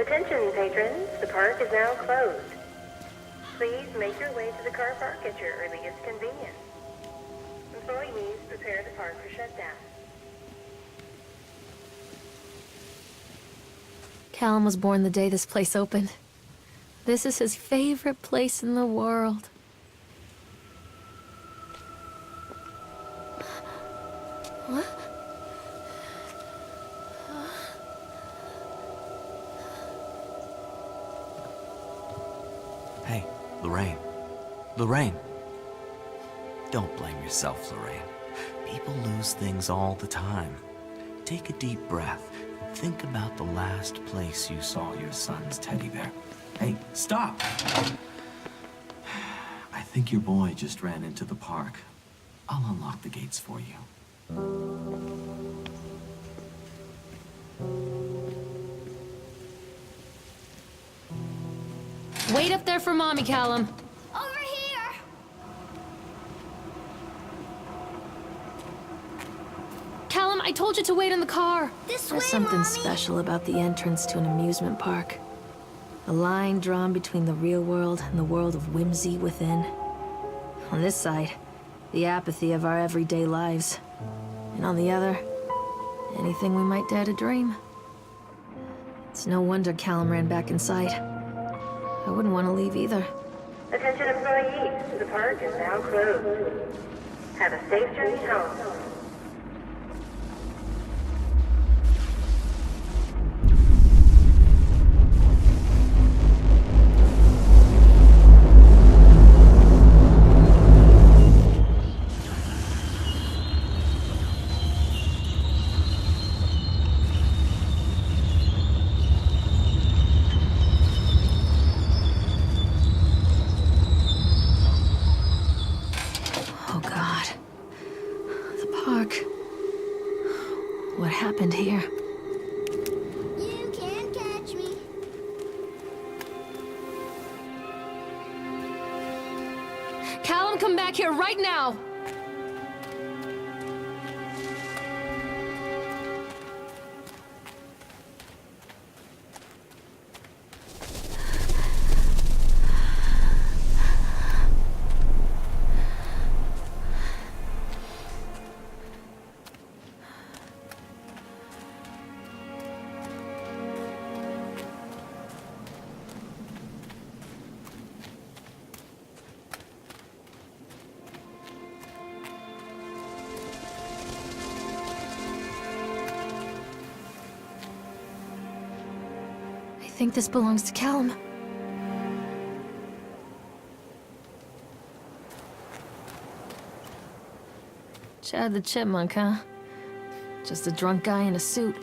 Attention, patrons. The park is now closed. Please make your way to the car park at your earliest convenience. Employees, prepare the park for shutdown. Callum was born the day this place opened. This is his favorite place in the world. What? Hey, Lorraine. Lorraine. Don't blame yourself, Lorraine. People lose things all the time. Take a deep breath. Think about the last place you saw your son's teddy bear. Hey, stop! I think your boy just ran into the park. I'll unlock the gates for you. Wait up there for Mommy, Callum. Over here! Callum, I told you to wait in the car. This There's way, something Mommy. special about the entrance to an amusement park. A line drawn between the real world and the world of whimsy within. On this side, the apathy of our everyday lives. And on the other, anything we might dare to dream. It's no wonder Callum ran back inside. I wouldn't want to leave either. Attention, employees. The park is now closed. Have a safe journey home. Oh God. The park. What happened here? You can't catch me. Callum, come back here right now! I think this belongs to Callum. Chad the Chipmunk, huh? Just a drunk guy in a suit.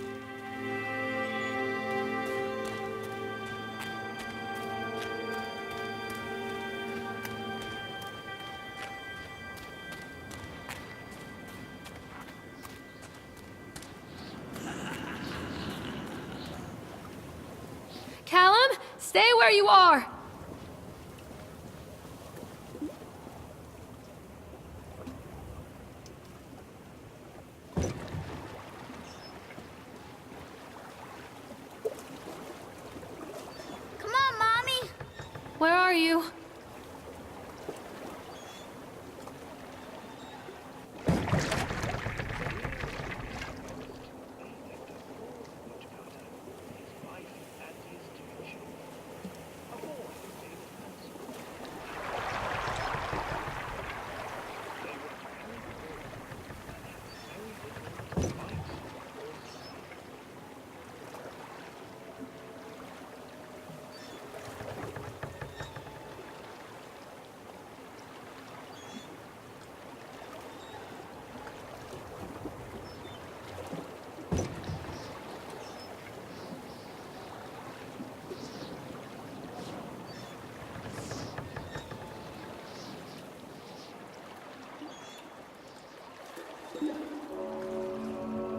Callum, stay where you are! Come on, Mommy. Where are you?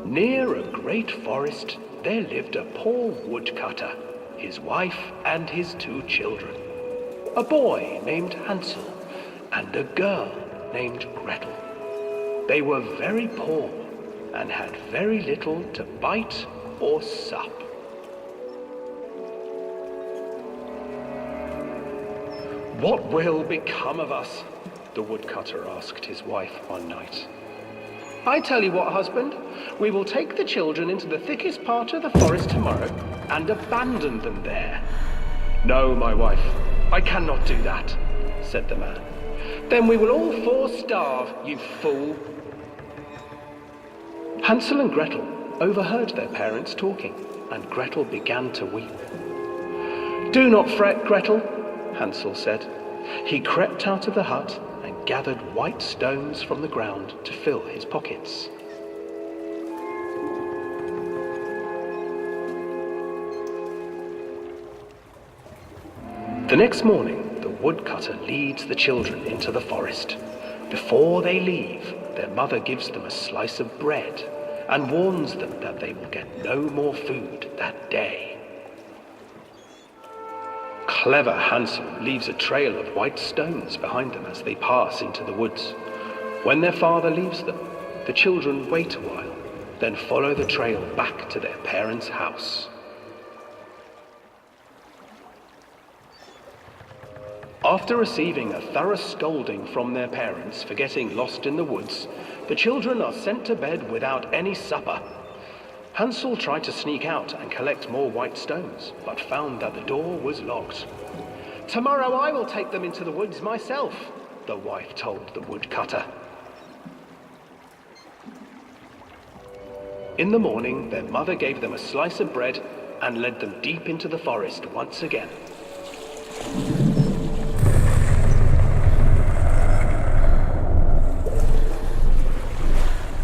Near a great forest, there lived a poor woodcutter, his wife and his 2 children. A boy named Hansel and a girl named Gretel. They were very poor and had very little to bite or sup. "What will become of us?" the woodcutter asked his wife one night. "I tell you what, husband, we will take the children into the thickest part of the forest tomorrow and abandon them there." "No, my wife, I cannot do that," said the man. "Then we will all four starve, you fool." Hansel and Gretel overheard their parents talking, and Gretel began to weep. "Do not fret, Gretel," Hansel said. He crept out of the hut and gathered white stones from the ground to fill his pockets. The next morning, the woodcutter leads the children into the forest. Before they leave, their mother gives them a slice of bread and warns them that they will get no more food that day. Clever Hansel leaves a trail of white stones behind them as they pass into the woods. When their father leaves them, the children wait a while, then follow the trail back to their parents' house. After receiving a thorough scolding from their parents for getting lost in the woods, the children are sent to bed without any supper. Hansel tried to sneak out and collect more white stones, but found that the door was locked. "Tomorrow I will take them into the woods myself," the wife told the woodcutter. In the morning, their mother gave them a slice of bread and led them deep into the forest once again.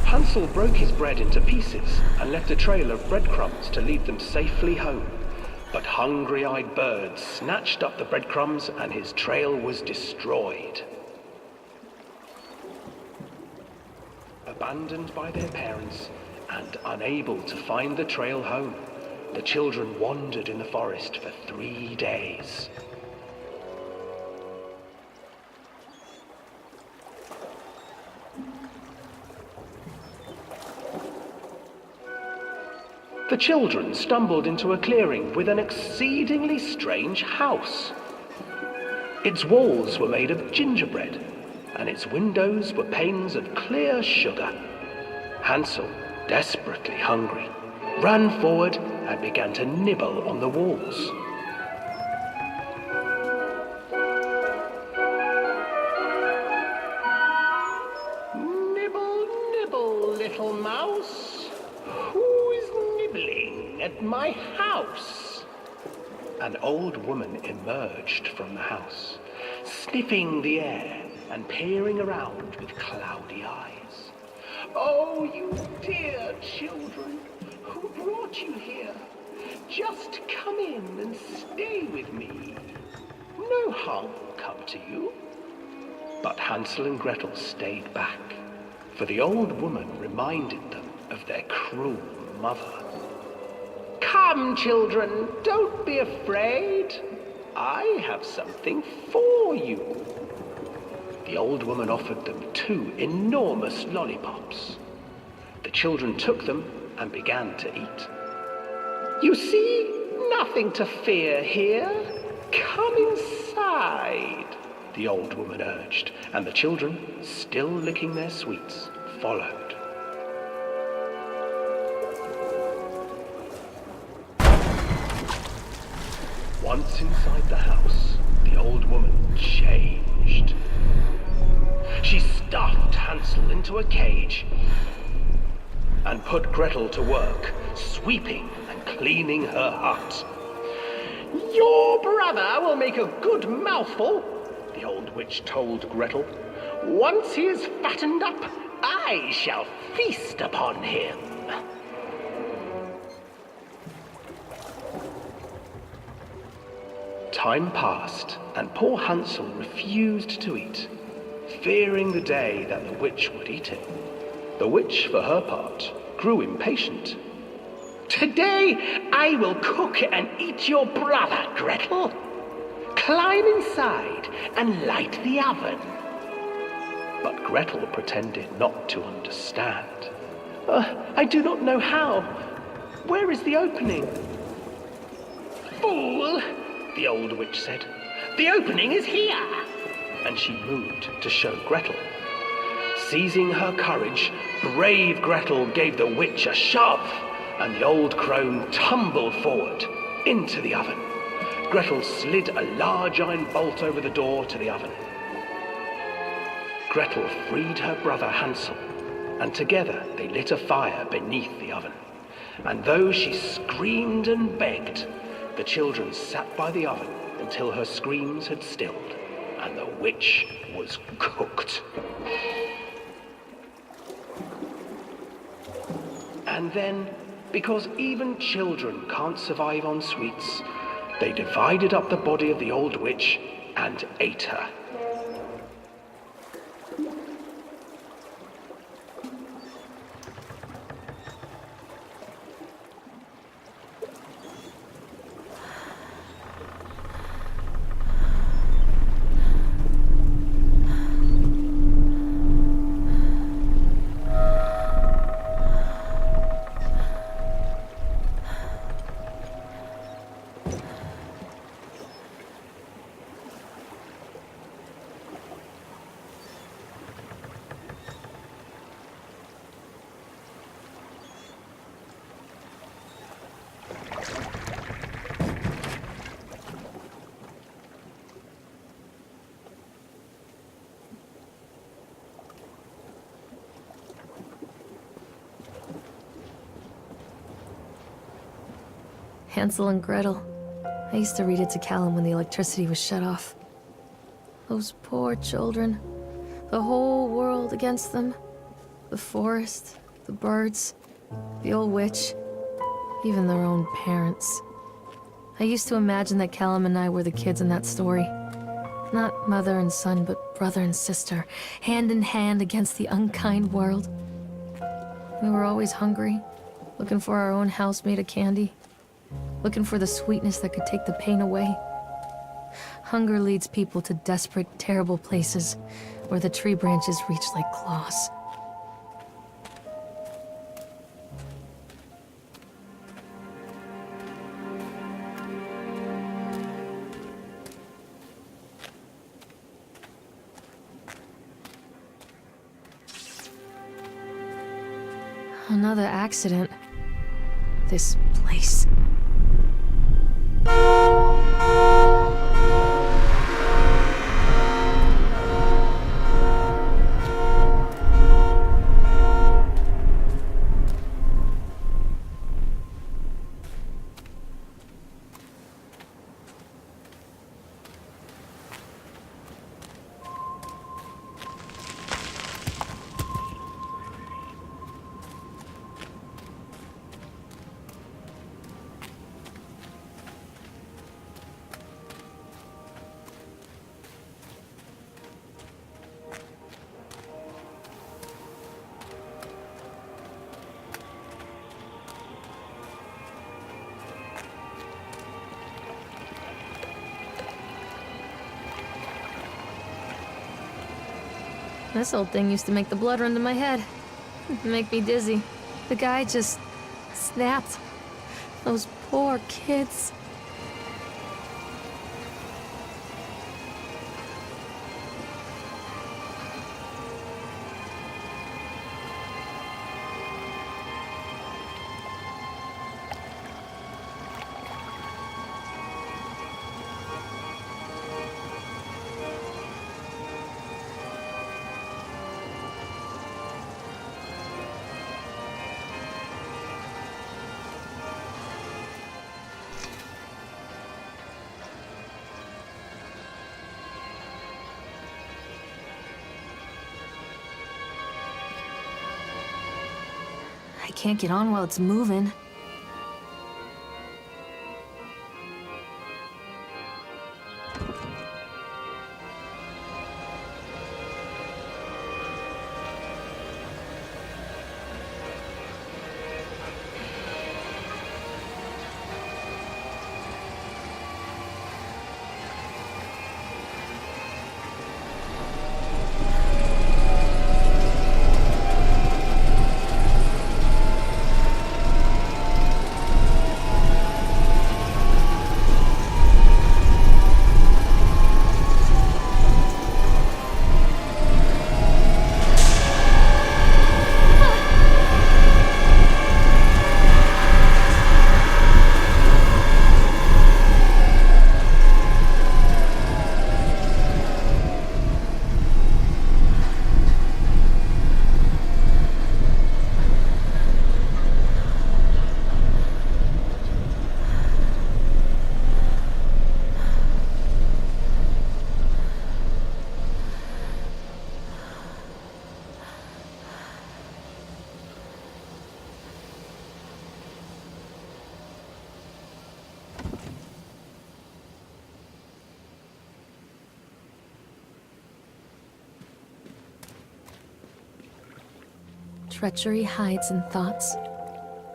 Hansel broke his bread into pieces and left a trail of breadcrumbs to lead them safely home. But hungry-eyed birds snatched up the breadcrumbs and his trail was destroyed. Abandoned by their parents and unable to find the trail home, the children wandered in the forest for 3 days. The children stumbled into a clearing with an exceedingly strange house. Its walls were made of gingerbread, and its windows were panes of clear sugar. Hansel, desperately hungry, ran forward and began to nibble on the walls. "Nibble, nibble, little mouse. Who is nibbling at my house?" An old woman emerged from the house, sniffing the air and peering around with cloudy eyes. "Oh, you dear children, who brought you here? Just come in and stay with me. No harm will come to you." But Hansel and Gretel stayed back, for the old woman reminded them of their cruel mother. "Come, children, don't be afraid. I have something for you." The old woman offered them 2 enormous lollipops. The children took them and began to eat. "You see, nothing to fear here. Come inside," the old woman urged, and the children, still licking their sweets, followed. Once inside the house, the old woman changed. She stuffed Hansel into a cage and put Gretel to work, sweeping and cleaning her hut. "Your brother will make a good mouthful," the old witch told Gretel. "Once he is fattened up, I shall feast upon him." Time passed, and poor Hansel refused to eat, fearing the day that the witch would eat him. The witch, for her part, grew impatient. "Today I will cook and eat your brother, Gretel. Climb inside and light the oven." But Gretel pretended not to understand. I do not know how. Where is the opening?" "Fool," the old witch said. The opening is here! And she moved to show Gretel. Seizing her courage, brave Gretel gave the witch a shove, and the old crone tumbled forward into the oven. Gretel slid a large iron bolt over the door to the oven. Gretel freed her brother Hansel, and together they lit a fire beneath the oven. And though she screamed and begged, the children sat by the oven until her screams had stilled, and the witch was cooked. And then, because even children can't survive on sweets, they divided up the body of the old witch and ate her. Hansel and Gretel. I used to read it to Callum when the electricity was shut off. Those poor children. The whole world against them. The forest, the birds, the old witch, even their own parents. I used to imagine that Callum and I were the kids in that story. Not mother and son, but brother and sister, hand in hand against the unkind world. We were always hungry, looking for our own house made of candy. Looking for the sweetness that could take the pain away. Hunger leads people to desperate, terrible places where the tree branches reach like claws. Another accident. This place. This old thing used to make the blood run to my head. Make me dizzy. The guy just snapped. Those poor kids. I can't get on while it's moving. Treachery hides in thoughts.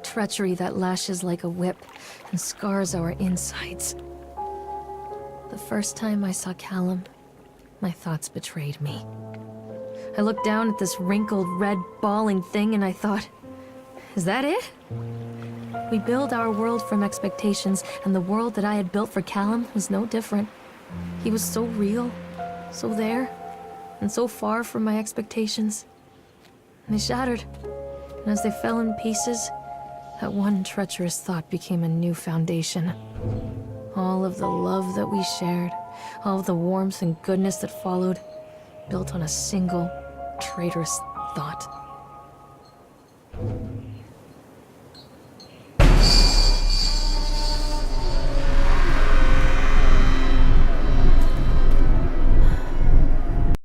Treachery that lashes like a whip and scars our insides. The first time I saw Callum, my thoughts betrayed me. I looked down at this wrinkled, red, bawling thing and I thought, is that it? We build our world from expectations, and the world that I had built for Callum was no different. He was so real, so there, and so far from my expectations. They shattered, and as they fell in pieces, that one treacherous thought became a new foundation. All of the love that we shared, all of the warmth and goodness that followed, built on a single, traitorous thought.